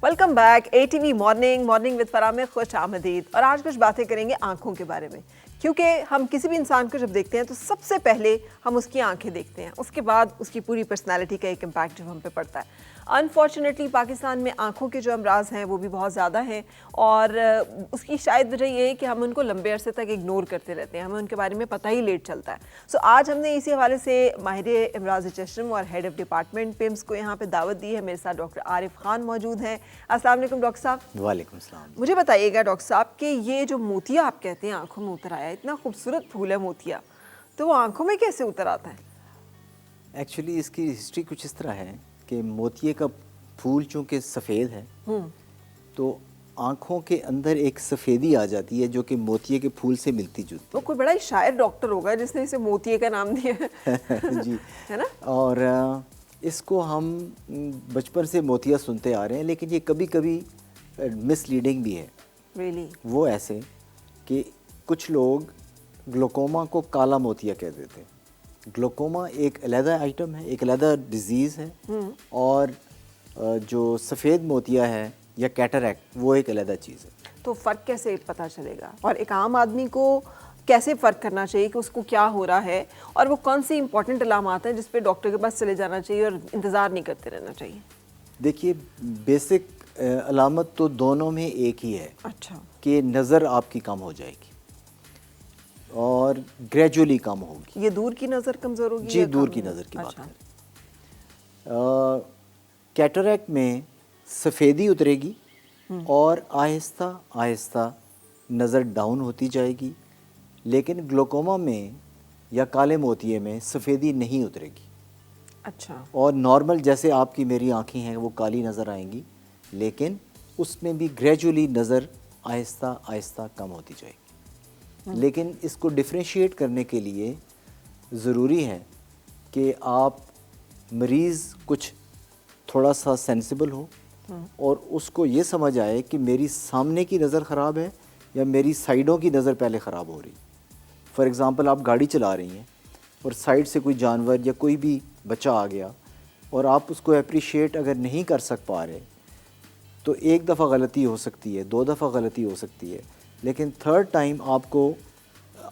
Welcome back ATV morning with Farah में खुश आमदीद। और आज कुछ बातें करेंगे आंखों के बारे में, क्योंकि हम किसी भी इंसान को जब देखते हैं तो सबसे पहले हम उसकी आंखें देखते हैं, उसके बाद उसकी पूरी पर्सनालिटी का एक इम्पैक्ट जब हम पे पड़ता है। अनफॉर्चुनेटली पाकिस्तान में आंखों के जो अमराज हैं वो भी बहुत ज़्यादा हैं, और उसकी शायद वजह ये है कि हम उनको लंबे अरसे तक इग्नोर करते रहते हैं, हमें उनके बारे में पता ही लेट चलता है। सो आज हमने इसी हवाले से माहिर इमराज चशम और हेड ऑफ डिपार्टमेंट पिम्स को यहाँ पे दावत दी है। मेरे साथ डॉक्टर आरिफ खान मौजूद हैं। अस्सलाम वालेकुम डॉक्टर साहब। वालेकुम सलाम। मुझे बताइएगा डॉक्टर साहब कि ये जो मोतिया आप कहते हैं आंखों में उतर आया, इतना खूबसूरत फूल है मोतिया, तो वो आंखों में कैसे उतर आता है? एक्चुअली इसकी हिस्ट्री कुछ इस तरह है कि मोतिये का फूल चूँकि सफ़ेद है तो आँखों के अंदर एक सफ़ेदी आ जाती है जो कि मोतिये के फूल से मिलती जुलती वो कोई बड़ा ही शायर डॉक्टर होगा जिसने इसे मोतिये का नाम दिया है जी है ना। और इसको हम बचपन से मोतिया सुनते आ रहे हैं, लेकिन ये कभी कभी मिसलीडिंग भी है। really? वो ऐसे कि कुछ लोग ग्लोकोमा को काला मोतिया कह देते हैं। ग्लोकोमा एक अलहदा आइटम है, एक अलहदा डिजीज़ है, और जो सफ़ेद मोतिया है या कैटरैक्ट वो एक अलहदा चीज़ है। तो फ़र्क कैसे पता चलेगा, और एक आम आदमी को कैसे फ़र्क करना चाहिए कि उसको क्या हो रहा है, और वो कौन सी इंपॉर्टेंट अलामात हैं जिस पे डॉक्टर के पास चले जाना चाहिए और इंतज़ार नहीं करते रहना चाहिए? देखिए, बेसिक अलामत तो दोनों में एक ही है। अच्छा। कि नज़र आपकी कम हो जाएगी और ग्रेजुअली कम होगी। ये दूर की नज़र कमज़ोर होगी? जी, दूर की नज़र की बात करें। कैटरैक्ट में सफ़ेदी उतरेगी और आहिस्ता आहिस्ता नज़र डाउन होती जाएगी, लेकिन ग्लोकोमा में या काले मोतिये में सफ़ेदी नहीं उतरेगी। अच्छा। और नॉर्मल जैसे आपकी मेरी आँखें हैं वो काली नज़र आएंगी, लेकिन उसमें भी ग्रेजुअली नज़र आहिस्ता आहिस्ता कम होती जाएगी। लेकिन इसको डिफ्रेंशिएट करने के लिए ज़रूरी है कि आप मरीज़ कुछ थोड़ा सा सेंसिबल हो और उसको ये समझ आए कि मेरी सामने की नज़र ख़राब है या मेरी साइडों की नज़र पहले ख़राब हो रही। फॉर एग्ज़ाम्पल, आप गाड़ी चला रही हैं और साइड से कोई जानवर या कोई भी बच्चा आ गया और आप उसको अप्रिशिएट अगर नहीं कर पा रहे तो एक दफ़ा गलती हो सकती है, दो दफ़ा गलती हो सकती है, लेकिन थर्ड टाइम आपको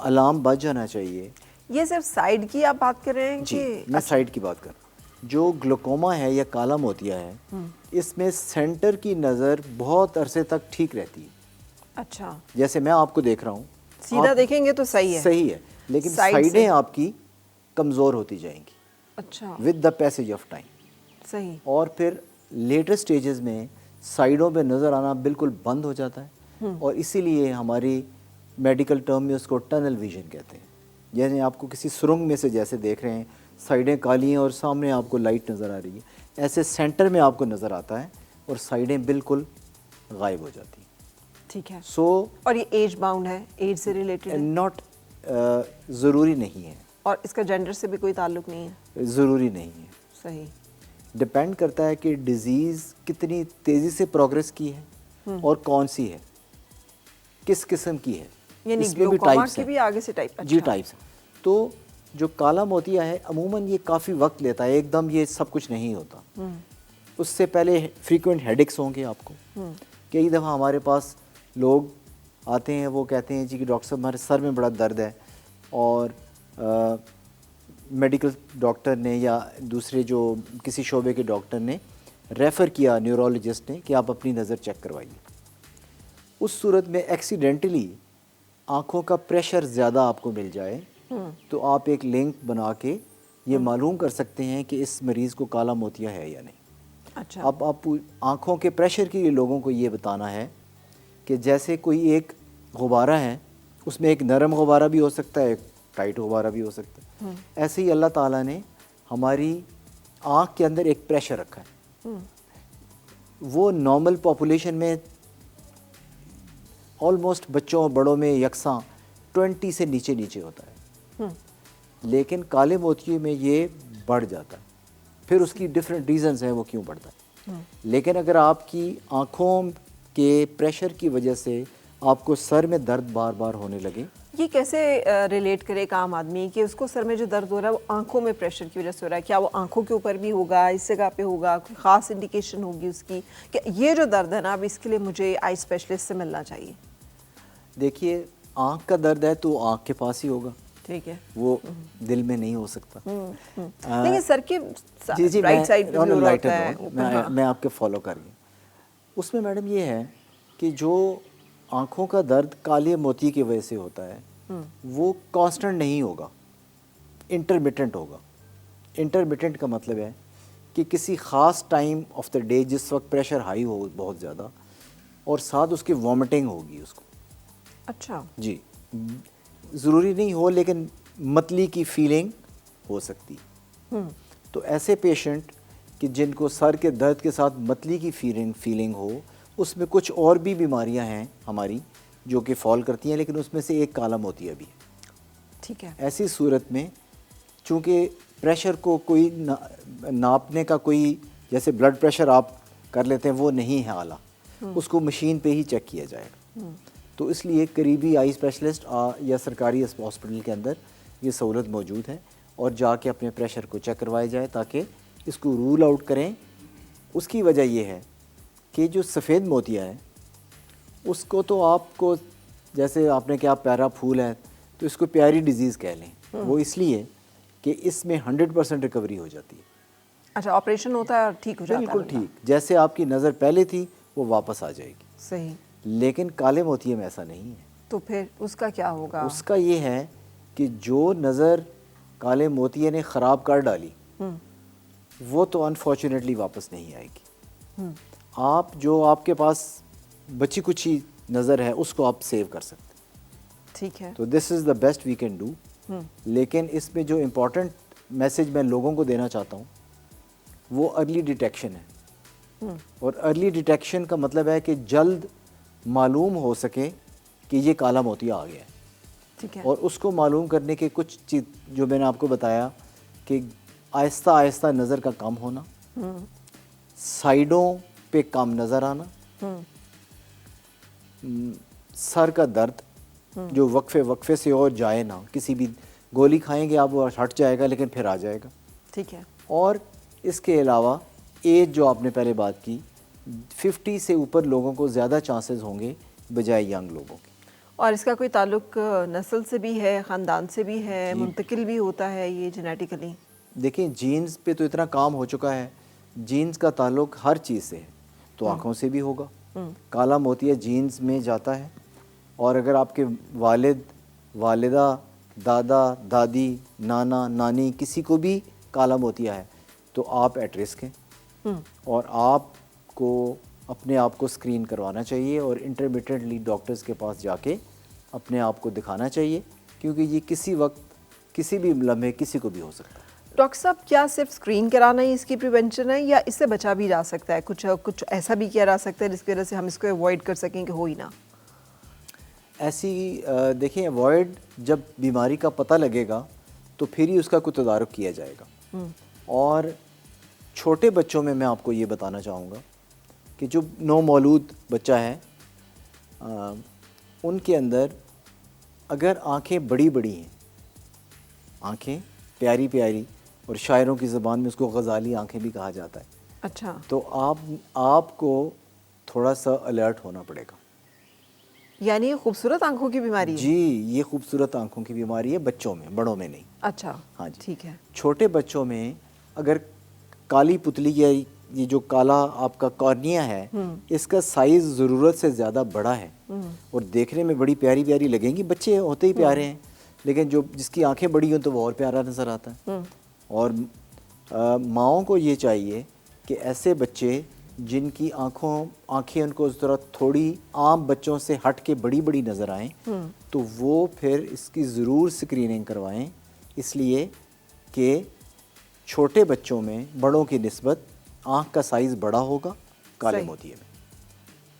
अलार्म बज जाना चाहिए। ये सिर्फ साइड की आप बात कर रहे हैं? जी, मैं साइड की बात कर रहा हूँ। जो ग्लोकोमा है या काला मोतिया है, इसमें सेंटर की नज़र बहुत अरसे तक ठीक रहती है। अच्छा। जैसे मैं आपको देख रहा हूँ, सीधा देखेंगे तो सही है, लेकिन साइडें आपकी कमज़ोर होती जाएंगी। अच्छा। With the passage of time. सही। और फिर लेटर स्टेजेस में साइडों पे नज़र आना बिल्कुल बंद हो जाता है, और इसीलिए हमारी मेडिकल टर्म में उसको टनल विजन कहते हैं। यानी आपको किसी सुरंग में से जैसे देख रहे हैं, साइडें काली हैं और सामने आपको लाइट नज़र आ रही है, ऐसे सेंटर में आपको नज़र आता है और साइडें बिल्कुल गायब हो जाती हैं। ठीक है। और ये एज बाउंड है, एज से रिलेटेड है? नॉट ज़रूरी नहीं है। और इसका जेंडर से भी कोई ताल्लुक नहीं है? ज़रूरी नहीं है। सही। डिपेंड करता है कि डिज़ीज़ कितनी तेज़ी से प्रोग्रेस की है और कौन सी है, किस किस्म की है। यानी इसमें भी टाइप्स हैं। भी आगे से टाइप? जी, टाइप्स हैं। तो जो काला मोतिया है अमूमन ये काफ़ी वक्त लेता है, एकदम ये सब कुछ नहीं होता। उससे पहले फ्रीक्वेंट हेडेक्स होंगे आपको। कई दफ़ा हमारे पास लोग आते हैं, वो कहते हैं जी कि डॉक्टर साहब हमारे सर में बड़ा दर्द है, और मेडिकल डॉक्टर ने या दूसरे जो किसी शोबे के डॉक्टर ने रेफ़र किया न्यूरोलॉजिस्ट ने कि आप अपनी नज़र चेक करवाइए। उस सूरत में एक्सीडेंटली आँखों का प्रेशर ज़्यादा आपको मिल जाए तो आप एक लिंक बना के ये मालूम कर सकते हैं कि इस मरीज़ को काला मोतिया है या नहीं। अच्छा। अब आप आँखों के प्रेशर के लिए लोगों को ये बताना है कि जैसे कोई एक गुब्बारा है, उसमें एक नरम गुब्बारा भी हो सकता है, एक टाइट गुब्बारा भी हो सकता है। ऐसे ही अल्लाह ताला ने हमारी आँख के अंदर एक प्रेशर रखा है। वो नॉर्मल पॉपुलेशन में ऑलमोस्ट बच्चों और बड़ों में यकसां 20 से नीचे नीचे होता है, लेकिन काले मोतिये में ये बढ़ जाता है। फिर उसकी डिफरेंट रीज़न्स हैं वो क्यों बढ़ता है। लेकिन अगर आपकी आँखों के प्रेशर की वजह से आपको सर में दर्द बार बार होने लगे, ये कैसे रिलेट करे एक आम आदमी कि उसको सर में जो दर्द हो रहा है वो आंखों में प्रेशर की वजह से हो रहा है? क्या वो आंखों के ऊपर भी होगा, इस जगह पे होगा, कोई ख़ास इंडिकेशन होगी उसकी कि ये जो दर्द है ना अब इसके लिए मुझे आई स्पेशलिस्ट से मिलना चाहिए? देखिए, आँख का दर्द है तो आँख के पास ही होगा, ठीक है, वो दिल में नहीं हो सकता। लेकिन सर के जी राइट साइड पे भी हो रहा लाइटर होता है डोन, ऊपर, हाँ। मैं आपके फॉलो कर गया। उसमें मैडम ये है कि जो आँखों का दर्द काले मोती की वजह से होता है वो कांस्टेंट नहीं होगा, इंटरमिटेंट होगा। इंटरमिटेंट का मतलब है कि किसी ख़ास टाइम ऑफ द डे जिस वक्त प्रेशर हाई हो बहुत ज़्यादा और साथ उसकी वॉमिटिंग होगी उसको। अच्छा जी, ज़रूरी नहीं हो लेकिन मतली की फीलिंग हो सकती है। तो ऐसे पेशेंट कि जिनको सर के दर्द के साथ मतली की फीलिंग हो, उसमें कुछ और भी बीमारियां हैं हमारी जो कि फॉल करती हैं, लेकिन उसमें से एक काला मोतिया भी है। ठीक है, ऐसी सूरत में चूँकि प्रेशर को कोई नापने का कोई, जैसे ब्लड प्रेशर आप कर लेते हैं वो नहीं है आला, उसको मशीन पे ही चेक किया जाएगा। तो इसलिए करीबी आई स्पेशलिस्ट या सरकारी हॉस्पिटल के अंदर ये सहूलत मौजूद है और जाके अपने प्रेशर को चेक करवाया जाए ताकि इसको रूल आउट करें। उसकी वजह ये है कि जो सफ़ेद मोतिया है उसको तो आपको, जैसे आपने क्या प्यारा फूल है तो इसको प्यारी डिजीज़ कह लें, वो इसलिए कि इसमें 100% रिकवरी हो जाती है। अच्छा, ऑपरेशन होता है और ठीक हो जाता है? बिल्कुल ठीक, जैसे आपकी नज़र पहले थी वो वापस आ जाएगी। सही। लेकिन काले मोतिये में ऐसा नहीं है। तो फिर उसका क्या होगा? उसका ये है कि जो नज़र काले मोतिये ने ख़राब कर डाली वो तो अनफॉर्चुनेटली वापस नहीं आएगी। आप जो आपके पास बची कुची नज़र है उसको आप सेव कर सकते हैं। ठीक है। तो this is the best we can do. लेकिन इसमें जो इम्पोर्टेंट मैसेज मैं लोगों को देना चाहता हूँ वो अर्ली डिटेक्शन है। और अर्ली डिटेक्शन का मतलब है कि जल्द मालूम हो सके कि ये काला मोतिया आ गया है। ठीक है। और उसको मालूम करने के कुछ चीज़ जो मैंने आपको बताया कि आहिस्ता आहिस्ता नज़र का कम होना, साइडों पे कम नज़र आना, सर का दर्द जो वक्फे से और जाए ना, किसी भी गोली खाएंगे आप वो हट जाएगा लेकिन फिर आ जाएगा। ठीक है। और इसके अलावा एज जो आपने पहले बात की, 50 से ऊपर लोगों को ज़्यादा चांसेस होंगे बजाय यंग लोगों के। और इसका कोई ताल्लुक नस्ल से भी है, ख़ानदान से भी है, मुंतकिल भी होता है ये जेनेटिकली? देखिए, जीन्स पे तो इतना काम हो चुका है, जीन्स का ताल्लुक हर चीज़ से है, तो आँखों से भी होगा। काला मोतिया जीन्स में जाता है और अगर आपके वालिद, वालिदा, दादा, दादी, नाना, नानी किसी को भी काला मोतिया है तो आप एट रिस्क हैं और आपको अपने आप को स्क्रीन करवाना चाहिए और इंटरमिटेंटली डॉक्टर्स के पास जाके अपने आप को दिखाना चाहिए, क्योंकि ये किसी वक्त किसी भी लम्हे किसी को भी हो सकता है। डॉक्टर साहब, क्या सिर्फ स्क्रीन कराना ही इसकी प्रिवेंशन है या इससे बचा भी जा सकता है? कुछ ऐसा भी किया जा सकता है जिसकी वजह से हम इसको अवॉइड कर सकें कि हो ही ना? ऐसी देखिए, अवॉइड जब बीमारी का पता लगेगा तो फिर ही उसका कोई तदारुक किया जाएगा। और छोटे बच्चों में मैं आपको ये बताना चाहूँगा कि जो नौमौलूद बच्चा है उनके अंदर अगर आँखें बड़ी बड़ी हैं, आँखें प्यारी प्यारी, और शायरों की ज़बान में उसको गज़ाली आँखें भी कहा जाता है। अच्छा। तो आपको थोड़ा सा अलर्ट होना पड़ेगा। यानी ये खूबसूरत आंखों की बीमारी है? जी, ये खूबसूरत आँखों की बीमारी है बच्चों में, बड़ों में नहीं। अच्छा, हाँ जी, ठीक है। छोटे बच्चों में अगर काली पुतली या ये जो काला आपका कॉर्निया है, इसका साइज़ ज़रूरत से ज़्यादा बड़ा है और देखने में बड़ी प्यारी प्यारी लगेंगी, बच्चे होते ही प्यारे हैं, लेकिन जो जिसकी आंखें बड़ी हों तो वो और प्यारा नज़र आता है। और माँओं को ये चाहिए कि ऐसे बच्चे जिनकी आंखें उनको ज़रा थोड़ी आम बच्चों से हट के बड़ी बड़ी नज़र आएँ तो वो फिर इसकी ज़रूर स्क्रीनिंग करवाएं, इसलिए कि छोटे बच्चों में बड़ों की निस्बत आँख का साइज़ बड़ा होगा काले मोतिये में।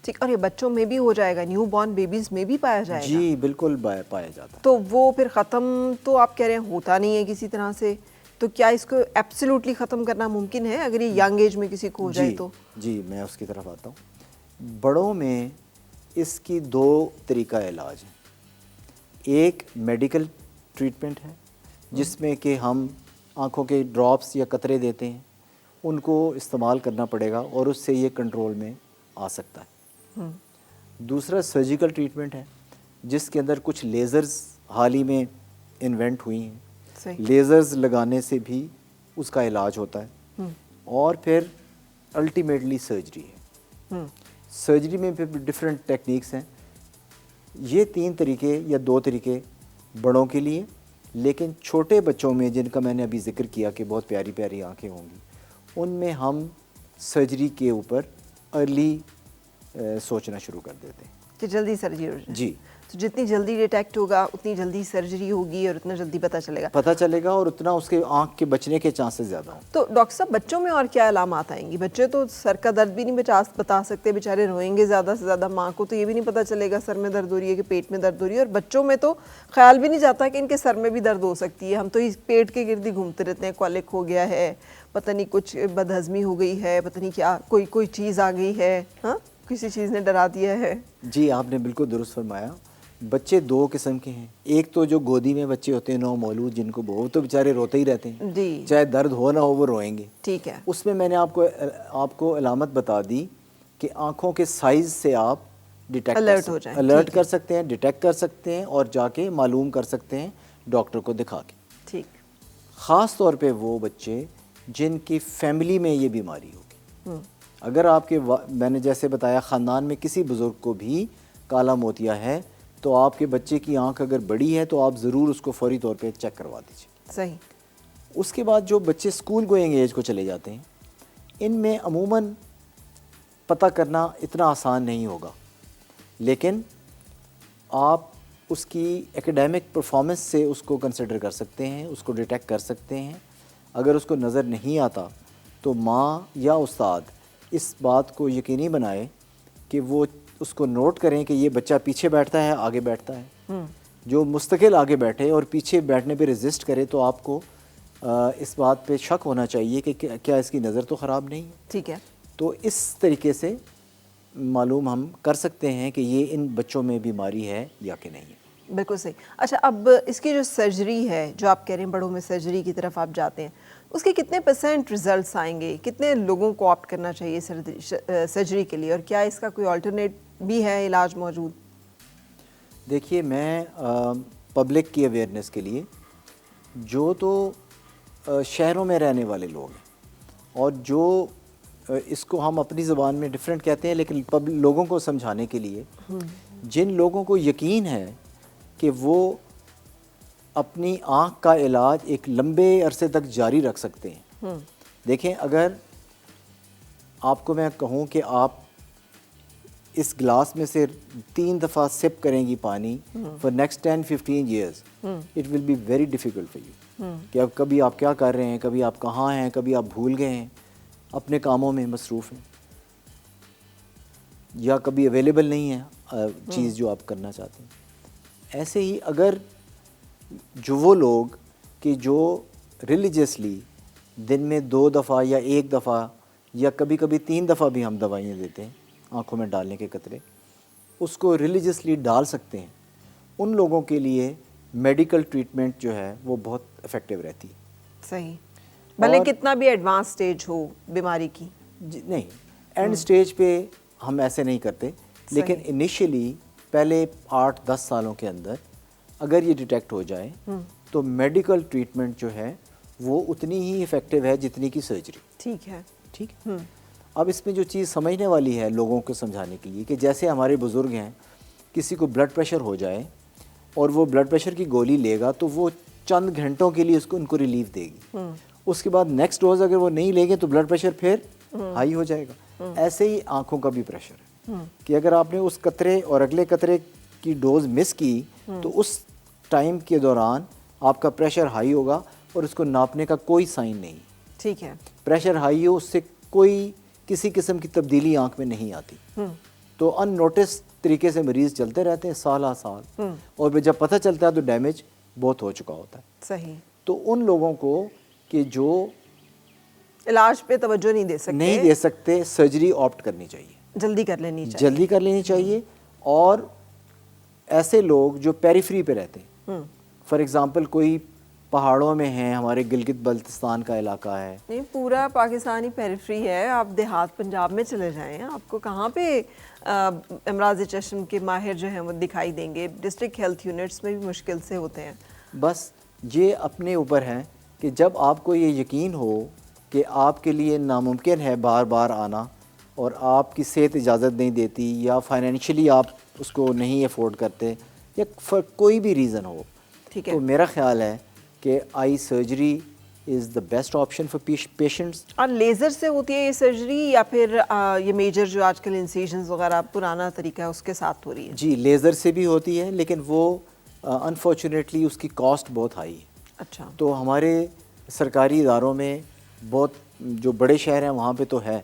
ठीक, और ये बच्चों में भी हो जाएगा, न्यू बॉर्न बेबीज़ में भी पाया जाएगा? जी बिल्कुल पाया जाता है। तो वो फिर ख़त्म तो आप कह रहे हैं होता नहीं है किसी तरह से, तो क्या इसको एब्सोल्युटली ख़त्म करना मुमकिन है अगर ये यंग एज में किसी को हो जाए तो? जी, मैं उसकी तरफ आता हूँ। बड़ों में इसकी दो तरीका इलाज है। एक मेडिकल ट्रीटमेंट है जिसमें कि हम आँखों के ड्रॉप्स या कतरे देते हैं, उनको इस्तेमाल करना पड़ेगा और उससे ये कंट्रोल में आ सकता है। दूसरा सर्जिकल ट्रीटमेंट है जिसके अंदर कुछ लेज़र्स हाल ही में इन्वेंट हुई हैं। सही। लेज़र्स लगाने से भी उसका इलाज होता है। और फिर अल्टीमेटली सर्जरी है। सर्जरी में फिर डिफरेंट टेक्निक्स हैं। ये 3 तरीके या 2 तरीके बड़ों के लिए, लेकिन छोटे बच्चों में जिनका मैंने अभी जिक्र किया कि बहुत प्यारी प्यारी आंखें होंगी, उनमें हम सर्जरी के ऊपर अर्ली सोचना शुरू कर देते हैं कि जल्दी सर्जरी हो जाए। जी। तो जितनी जल्दी डिटेक्ट होगा उतनी जल्दी सर्जरी होगी और उतना जल्दी पता चलेगा और उतना उसके आँख के बचने के चांसेस ज़्यादा हों। तो डॉक्टर साहब, बच्चों में और क्या अलामात आएंगी? बच्चे तो सर का दर्द भी नहीं बता सकते, बेचारे रोएंगे ज़्यादा से ज़्यादा, माँ को तो ये भी नहीं पता चलेगा सर में दर्द हो रही है कि पेट में दर्द हो रही है। और बच्चों में तो ख्याल भी नहीं जाता कि इनके सर में भी दर्द हो सकती है। हम तो इस पेट के गिर्द ही घूमते रहते हैं, कॉलिक हो गया है, पता नहीं कुछ बदहजमी हो गई है, पता नहीं क्या कोई चीज़ आ गई है, हाँ किसी चीज़ ने डरा दिया है। जी, आपने बिल्कुल दुरुस्त फरमाया। बच्चे 2 किस्म के हैं। एक तो जो गोदी में बच्चे होते हैं, नौ मौलूद, जिनको वो तो बेचारे रोते ही रहते हैं जी, चाहे दर्द हो ना हो वो रोएंगे। ठीक है। उसमें मैंने आपको अलामत बता दी कि आँखों के साइज़ से आप अलर्ट कर सकते हैं, डिटेक्ट कर सकते हैं और जाके मालूम कर सकते हैं डॉक्टर को दिखा के। ठीक। ख़ास तौर पे वो बच्चे जिनकी फैमिली में ये बीमारी होगी। अगर आपके मैंने जैसे बताया ख़ानदान में किसी बुज़ुर्ग को भी काला मोतिया है तो आपके बच्चे की आंख अगर बड़ी है तो आप ज़रूर उसको फौरी तौर पे चेक करवा दीजिए। सही। उसके बाद जो बच्चे स्कूल गोइंग एज को चले जाते हैं, इनमें अमूमन पता करना इतना आसान नहीं होगा, लेकिन आप उसकी एकेडमिक परफॉर्मेंस से उसको कंसिडर कर सकते हैं, उसको डिटेक्ट कर सकते हैं। अगर उसको नज़र नहीं आता तो माँ या उस्ताद इस बात को यकीनी बनाए कि वो उसको नोट करें कि ये बच्चा पीछे बैठता है, आगे बैठता है। जो मुस्तकिल आगे बैठे और पीछे बैठने पे रेजिस्ट करे तो आपको इस बात पे शक होना चाहिए कि क्या इसकी नज़र तो ख़राब नहीं है। ठीक है। तो इस तरीके से मालूम हम कर सकते हैं कि ये इन बच्चों में बीमारी है या कि नहीं है। बिल्कुल सही। अच्छा, अब इसकी जो सर्जरी है, जो आप कह रहे हैं बड़ों में सर्जरी की तरफ आप जाते हैं, उसके कितने % रिजल्ट्स आएंगे? कितने लोगों को ऑप्ट करना चाहिए सर्जरी के लिए, और क्या इसका कोई अल्टरनेट भी है, इलाज मौजूद? देखिए, मैं पब्लिक की अवेयरनेस के लिए, जो तो शहरों में रहने वाले लोग हैं और जो इसको हम अपनी ज़बान में डिफरेंट कहते हैं, लेकिन लोगों को समझाने के लिए, जिन लोगों को यकीन है कि वो अपनी आँख का इलाज एक लंबे अरसे तक जारी रख सकते हैं। देखें, अगर आपको मैं कहूँ कि आप इस गिलास में से 3 दफ़ा सिप करेंगी पानी for next 10-15 years, it will be very difficult for you कि अब कभी आप क्या कर रहे हैं, कभी आप कहाँ हैं, कभी आप भूल गए हैं, अपने कामों में मसरूफ़ हैं, या कभी अवेलेबल नहीं है चीज़ जो आप करना चाहते हैं। ऐसे ही अगर जो वो लोग कि जो रिलीजियसली दिन में 2 दफ़ा या 1 दफ़ा या कभी कभी 3 दफ़ा भी हम दवाइयाँ देते हैं आँखों में डालने के कतरे, उसको रिलीजियसली डाल सकते हैं, उन लोगों के लिए मेडिकल ट्रीटमेंट जो है वो बहुत इफ़ेक्टिव रहती है। सही। भले कितना भी एडवांस स्टेज हो बीमारी की। नहीं, एंड स्टेज पे हम ऐसे नहीं करते, लेकिन इनिशियली पहले 8-10 सालों के अंदर अगर ये डिटेक्ट हो जाए तो मेडिकल ट्रीटमेंट जो है वो उतनी ही इफ़ेक्टिव है जितनी की सर्जरी। ठीक है। ठीक है। अब इसमें जो चीज़ समझने वाली है लोगों को समझाने के लिए कि जैसे हमारे बुज़ुर्ग हैं, किसी को ब्लड प्रेशर हो जाए और वो ब्लड प्रेशर की गोली लेगा तो वो चंद घंटों के लिए उनको रिलीफ देगी, उसके बाद नेक्स्ट डोज अगर वो नहीं लेंगे तो ब्लड प्रेशर फिर हाई हो जाएगा। ऐसे ही आँखों का भी प्रेशर है कि अगर आपने उस कतरे और अगले कतरे की डोज मिस की तो उस टाइम के दौरान आपका प्रेशर हाई होगा और उसको नापने का कोई साइन नहीं। ठीक है। प्रेशर हाई हो, उससे कोई किसी किस्म की तब्दीली आंख में नहीं आती, तो अननोटिस तरीके से मरीज चलते रहते हैं साल और जब पता चलता है तो डैमेज बहुत हो चुका होता है। सही। तो उन लोगों को कि जो इलाज पे तवज्जो नहीं दे सकते सर्जरी ऑप्ट करनी चाहिए, जल्दी कर लेनी चाहिए और ऐसे लोग जो पेरिफेरी पे रहते हैं, फॉर एग्जांपल कोई पहाड़ों में हैं, हमारे गिलगित बल्तिस्तान का इलाका है। नहीं, पूरा पाकिस्तान ही पेरिफेरी है। आप देहात पंजाब में चले जाएं, आपको कहाँ पे अमराज चश्म के माहिर जो हैं वो दिखाई देंगे। डिस्ट्रिक्ट हेल्थ यूनिट्स में भी मुश्किल से होते हैं। बस ये अपने ऊपर है कि जब आपको ये यकीन हो कि आपके लिए नामुमकिन है बार बार आना और आपकी सेहत इजाज़त नहीं देती या फाइनेंशियली आप उसको नहीं अफोर्ड करते या कोई भी रीज़न हो, ठीक है, तो मेरा ख्याल है कि eye surgery is the best option for patients. और लेज़र से होती है ये सर्जरी या फिर ये मेजर जो आजकल इंसिजन्स वगैरह पुराना तरीका है उसके साथ हो रही है? जी, लेज़र से भी होती है, लेकिन वो अनफॉर्चुनेटली उसकी कॉस्ट बहुत हाई है। अच्छा, तो हमारे सरकारी इदारों में बहुत जो बड़े शहर हैं वहाँ पे तो है,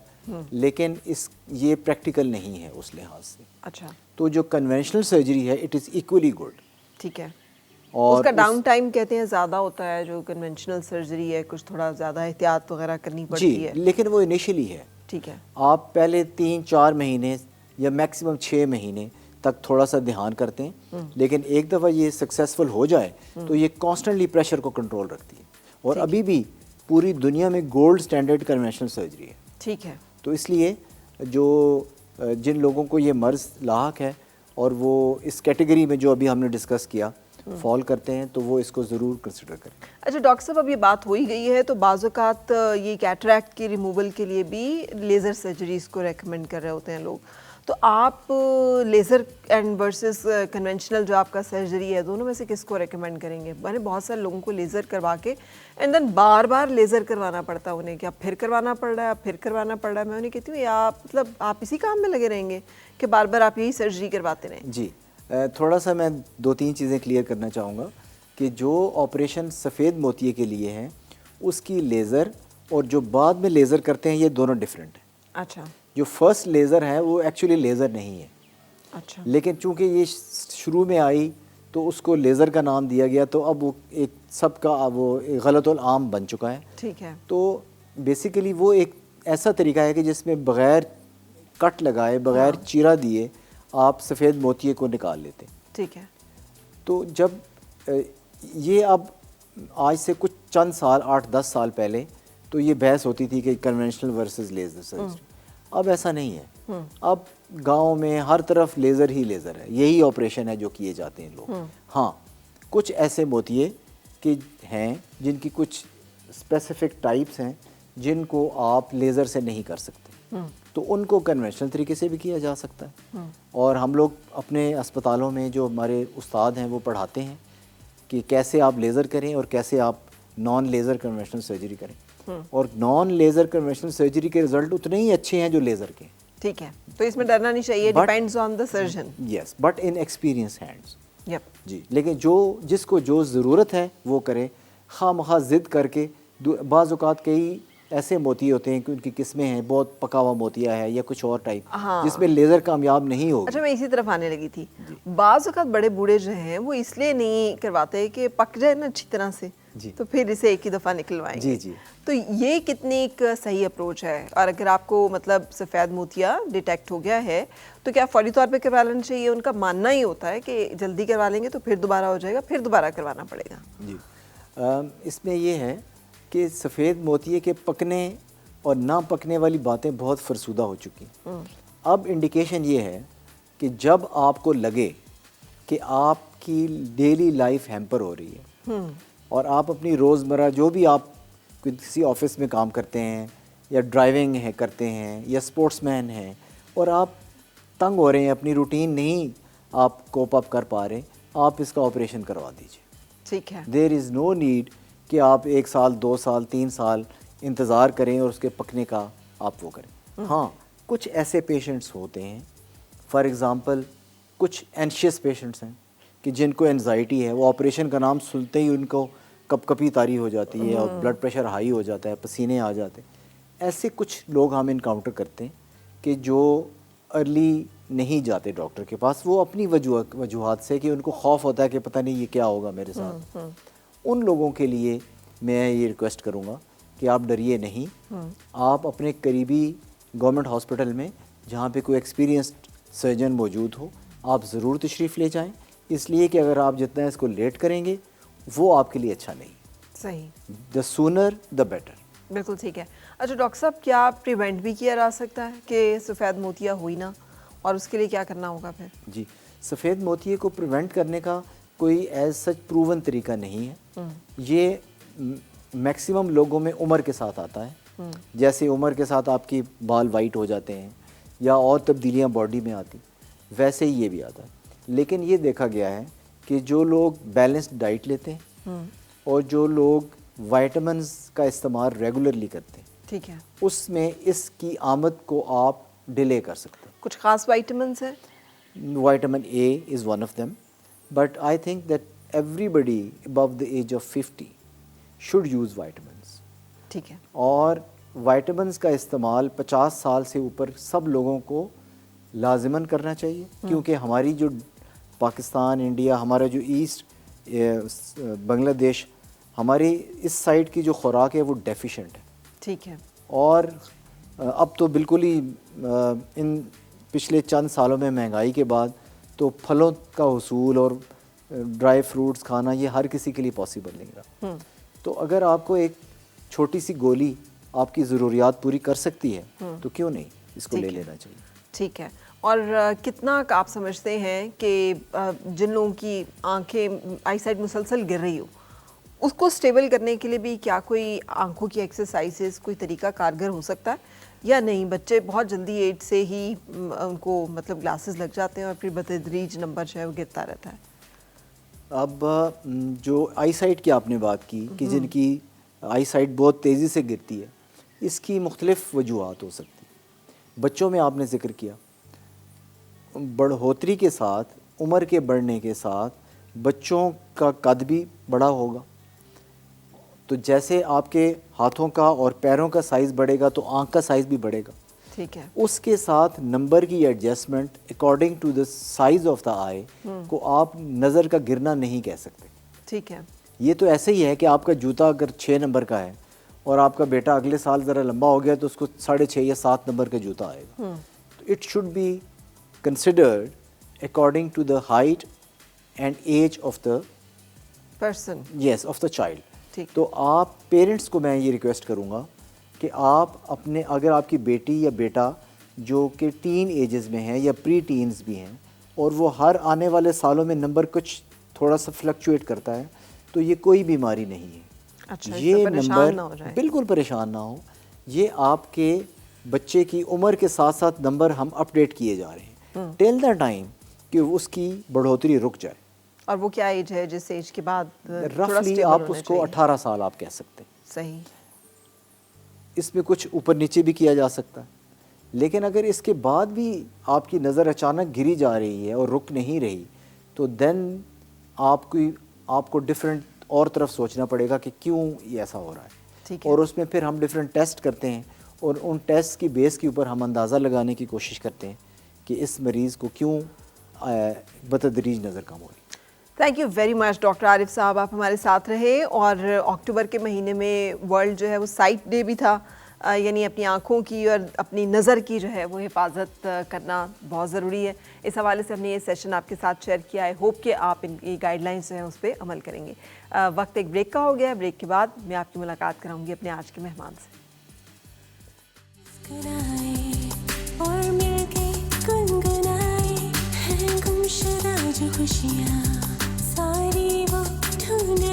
लेकिन ये प्रैक्टिकल नहीं है उस लिहाज से। अच्छा, तो जो कन्वेंशनल सर्जरी है इट इज़ इक्वली गुड। ठीक है। और उसका डाउन टाइम कहते हैं ज़्यादा होता है, जो कन्वेंशनल सर्जरी है कुछ थोड़ा ज़्यादा एहतियात वगैरह करनी पड़ती जी, है। लेकिन वो इनिशियली है। ठीक है, आप पहले 3-4 महीने या मैक्सिमम 6 महीने तक थोड़ा सा ध्यान करते हैं, लेकिन एक दफ़ा ये सक्सेसफुल हो जाए तो ये कॉन्स्टेंटली प्रेशर को कंट्रोल रखती है। और अभी भी पूरी दुनिया में गोल्ड स्टैंडर्ड कन्वेंशनल सर्जरी है। ठीक है। तो इसलिए जो जिन लोगों को ये मर्ज़ लाहक है और वो इस कैटेगरी में जो अभी हमने डिस्कस किया फॉल करते हैं, तो वो इसको ज़रूर कंसिडर करें। अच्छा डॉक्टर साहब, अब ये बात हो ही गई है तो बाज़-औक़ात ये कैटरैक्ट की रिमूवल के लिए भी लेज़र सर्जरीज़ को रेकमेंड कर रहे होते हैं लोग। तो आप लेज़र एंड वर्सेस कन्वेंशनल जो आपका सर्जरी है, दोनों में से किसको रेकमेंड करेंगे? मैंने बहुत सारे लोगों को लेज़र करवा के एंड देन बार बार लेज़र करवाना पड़ता है उन्हें, कि अब फिर करवाना पड़ रहा है, फिर करवाना पड़ रहा है। मैं उन्हें कहती हूँ या मतलब आप इसी काम में लगे रहेंगे कि बार बार आप यही सर्जरी करवाते रहें? जी, थोड़ा सा मैं 2-3 चीज़ें क्लियर करना चाहूँगा कि जो ऑपरेशन सफ़ेद मोतिये के लिए हैं उसकी लेज़र और जो बाद में लेज़र करते हैं ये दोनों डिफरेंट हैं। अच्छा, जो फर्स्ट लेज़र है वो एक्चुअली लेज़र नहीं है, अच्छा, लेकिन चूंकि ये शुरू में आई तो उसको लेज़र का नाम दिया गया, तो अब वो एक सबका वो गलतुल आम बन चुका है। ठीक है। तो बेसिकली वो एक ऐसा तरीका है कि जिसमें बग़ैर कट लगाए, बग़ैर चीरा दिए आप सफ़ेद मोतिये को निकाल लेते। ठीक है। तो जब ये अब आज से कुछ चंद साल 8-10 साल पहले तो ये बहस होती थी कि कन्वेंशनल वर्सेस लेज़र सर्जरी। अब ऐसा नहीं है। अब गांव में हर तरफ लेज़र ही लेज़र है, यही ऑपरेशन है जो किए जाते हैं लोग। हाँ, कुछ ऐसे मोतिये कि हैं जिनकी कुछ स्पेसिफिक टाइप्स हैं जिनको आप लेज़र से नहीं कर सकते, तो उनको कन्वेंशनल तरीके से भी किया जा सकता है। और हम लोग अपने अस्पतालों में जो हमारे उस्ताद हैं वो पढ़ाते हैं कि कैसे आप लेज़र करें और कैसे आप नॉन लेज़र कन्वेंशनल सर्जरी करें। और नॉन लेज़र कन्वेंशनल सर्जरी के रिजल्ट उतने ही अच्छे हैं जो लेज़र के। ठीक है, तो इसमें डरना नहीं चाहिए, depends on the surgeon. Yes, but in experience hands. Yup, जी, लेकिन जिसको जो ज़रूरत है वो करे, खामखा ज़िद करके। बाज़ औक़ात कई ऐसे मोती होते हैं कि उनकी किस्में हैं, बहुत पका हुआ मोतिया है या कुछ और टाइप, जिसमें लेज़र कामयाब नहीं होगा। अच्छा, मैं इसी तरफ आने लगी थी। बाज़ औक़ात बड़े बूढ़े जो हैं वो इसलिए नहीं करवाते कि पक जाए ना अच्छी तरह से, तो फिर इसे एक ही दफ़ा निकलवाएंगे। जी जी, तो ये कितनी एक सही अप्रोच है? और अगर आपको मतलब सफ़ेद मोतिया डिटेक्ट हो गया है तो क्या फौरी तौर पे करवा लेना चाहिए? उनका मानना ही होता है कि जल्दी करवा लेंगे तो फिर दोबारा हो जाएगा, फिर दोबारा करवाना पड़ेगा। जी, इसमें ये है कि सफ़ेद मोतिये के पकने और ना पकने वाली बातें बहुत फरसूदा हो चुकी। अब इंडिकेशन ये है कि जब आपको लगे कि आपकी डेली लाइफ हैम्पर हो रही है और आप अपनी रोज़मर्रा जो भी आप किसी ऑफिस में काम करते हैं या ड्राइविंग है करते हैं या स्पोर्ट्समैन हैं और आप तंग हो रहे हैं, अपनी रूटीन नहीं आप कोप अप कर पा रहे, आप इसका ऑपरेशन करवा दीजिए। ठीक है। देयर इज़ नो नीड कि आप 1 साल 2 साल 3 साल इंतज़ार करें और उसके पकने का आप वो करें। हाँ, कुछ ऐसे पेशेंट्स होते हैं, फॉर एग्ज़ाम्पल कुछ एंशियस पेशेंट्स हैं कि जिनको एनजाइटी है, वो ऑपरेशन का नाम सुनते ही उनको कपकपी तारी हो जाती है और ब्लड प्रेशर हाई हो जाता है, पसीने आ जाते हैं। ऐसे कुछ लोग हम इनकाउंटर करते हैं कि जो अर्ली नहीं जाते डॉक्टर के पास, वो अपनी वजूहात से कि उनको खौफ होता है कि पता नहीं ये क्या होगा मेरे साथ। उन लोगों के लिए मैं ये रिक्वेस्ट करूँगा कि आप डरिए नहीं, आप अपने करीबी गवर्नमेंट हॉस्पिटल में जहाँ पे कोई एक्सपीरियंस्ड सर्जन मौजूद हो, आप ज़रूर तशरीफ़ ले जाएं। इसलिए कि अगर आप जितना इसको लेट करेंगे वो आपके लिए अच्छा नहीं। सही, द सूनर द बेटर। बिल्कुल ठीक है। अच्छा डॉक्टर साहब, क्या प्रिवेंट भी किया जा सकता है कि सफ़ेद मोतिया हुई ना, और उसके लिए क्या करना होगा फिर? जी, सफ़ेद मोतिये को प्रिवेंट करने का कोई एज सच प्रूवन तरीका नहीं है। ये मैक्सिमम लोगों में उम्र के साथ आता है। जैसे उम्र के साथ आपकी बाल वाइट हो जाते हैं या और तब्दीलियां बॉडी में आती, वैसे ही ये भी आता है। लेकिन ये देखा गया है कि जो लोग बैलेंस्ड डाइट लेते हैं और जो लोग वाइटामिन्स का इस्तेमाल रेगुलरली करते हैं, ठीक है, उसमें इसकी आमद को आप डिले कर सकते हैं। कुछ खास वाइटामिन्स हैं? Vitamin A is one of them, but I think that everybody above the age of 50 should use vitamins. ठीक है, और vitamins का इस्तेमाल 50 साल से ऊपर सब लोगों को लाजिमन करना चाहिए, क्योंकि हमारी जो पाकिस्तान, इंडिया, हमारा जो ईस्ट, बांग्लादेश, हमारी इस साइड की जो खुराक है वो डेफिशिएंट है। ठीक है, और अब तो बिल्कुल ही इन पिछले चंद सालों में महंगाई के बाद तो फलों का हुसूल और ड्राई फ्रूट्स खाना ये हर किसी के लिए पॉसिबल नहीं रहा। तो अगर आपको एक छोटी सी गोली आपकी ज़रूरियात पूरी कर सकती है तो क्यों नहीं इसको ले लेना चाहिए। ठीक है। और कितना आप समझते हैं कि जिन लोगों की आंखें आई साइड मुसलसल गिर रही हो, उसको स्टेबल करने के लिए भी क्या कोई आंखों की एक्सरसाइजेस, कोई तरीका कारगर हो सकता है या नहीं? बच्चे बहुत जल्दी एज से ही उनको मतलब ग्लासेस लग जाते हैं और फिर बतदरीज नंबर जो है वो गिरता रहता है। अब जो आई साइट की आपने बात की कि जिनकी आई साइट बहुत तेज़ी से गिरती है, इसकी मुख्तलिफ वजूहात हो सकती है। बच्चों में आपने ज़िक्र किया, बढ़ोतरी के साथ, उम्र के बढ़ने के साथ बच्चों का कद भी बड़ा होगा, तो जैसे आपके हाथों का और पैरों का साइज़ बढ़ेगा तो आँख का साइज़ भी बढ़ेगा। ठीक है, उसके साथ नंबर की adjustment according to the size of the eye को आप नज़र का गिरना नहीं कह सकते। ठीक है, ये तो ऐसे ही है कि आपका जूता अगर 6 नंबर का है और आपका बेटा अगले साल ज़रा लंबा हो गया तो उसको 6.5 या 7 नंबर का जूता आएगा। तो it should be considered according to the height and age of the person, yes, of the child. ठीक। तो आप पेरेंट्स को मैं ये रिक्वेस्ट करूँगा कि आप अपने, अगर आपकी बेटी या बेटा जो कि टीन एजेस में हैं या प्री टीन्स भी हैं और वो हर आने वाले सालों में नंबर कुछ थोड़ा सा फ्लक्चुएट करता है, तो ये कोई बीमारी नहीं है। अच्छा, ये नंबर ना हो नंबर जाए। बिल्कुल परेशान ना हो, ये आपके बच्चे की उम्र के साथ साथ नंबर हम अपडेट किए जा रहे हैं टिल द टाइम कि उसकी बढ़ोतरी रुक जाए। और वो क्या एज है जिस एज के बाद रफली आप उसको 18 साल आप कह सकते हैं। सही। इसमें कुछ ऊपर नीचे भी किया जा सकता है, लेकिन अगर इसके बाद भी आपकी नज़र अचानक गिरी जा रही है और रुक नहीं रही, तो देन आपको डिफरेंट और तरफ सोचना पड़ेगा कि क्यों ये ऐसा हो रहा है। ठीक है। और उसमें फिर हम डिफरेंट टेस्ट करते हैं और उन टेस्ट की बेस के ऊपर हम अंदाज़ा लगाने की कोशिश करते हैं कि इस मरीज़ को क्यों बतदरीज नज़र कम हो रही। Thank you very much doctor Arif साहब, आप हमारे साथ रहे। और अक्टूबर के महीने में वर्ल्ड जो है वो साइट डे भी था, यानी अपनी आँखों की और अपनी नज़र की जो है वो हिफाजत करना बहुत ज़रूरी है। इस हवाले से हमने ये सेशन आपके साथ शेयर किया है। होप कि आप ये गाइडलाइंस जो है उस पर अमल करेंगे। वक्त एक ब्रेक का हो गया है। ब्रेक के बाद मैं आपकी मुलाकात कराऊंगी अपने आज के मेहमान से। और मिलके गुनगुनाए हैं गुमशुदा जो खुशियाँ, सारी वो ढूंढ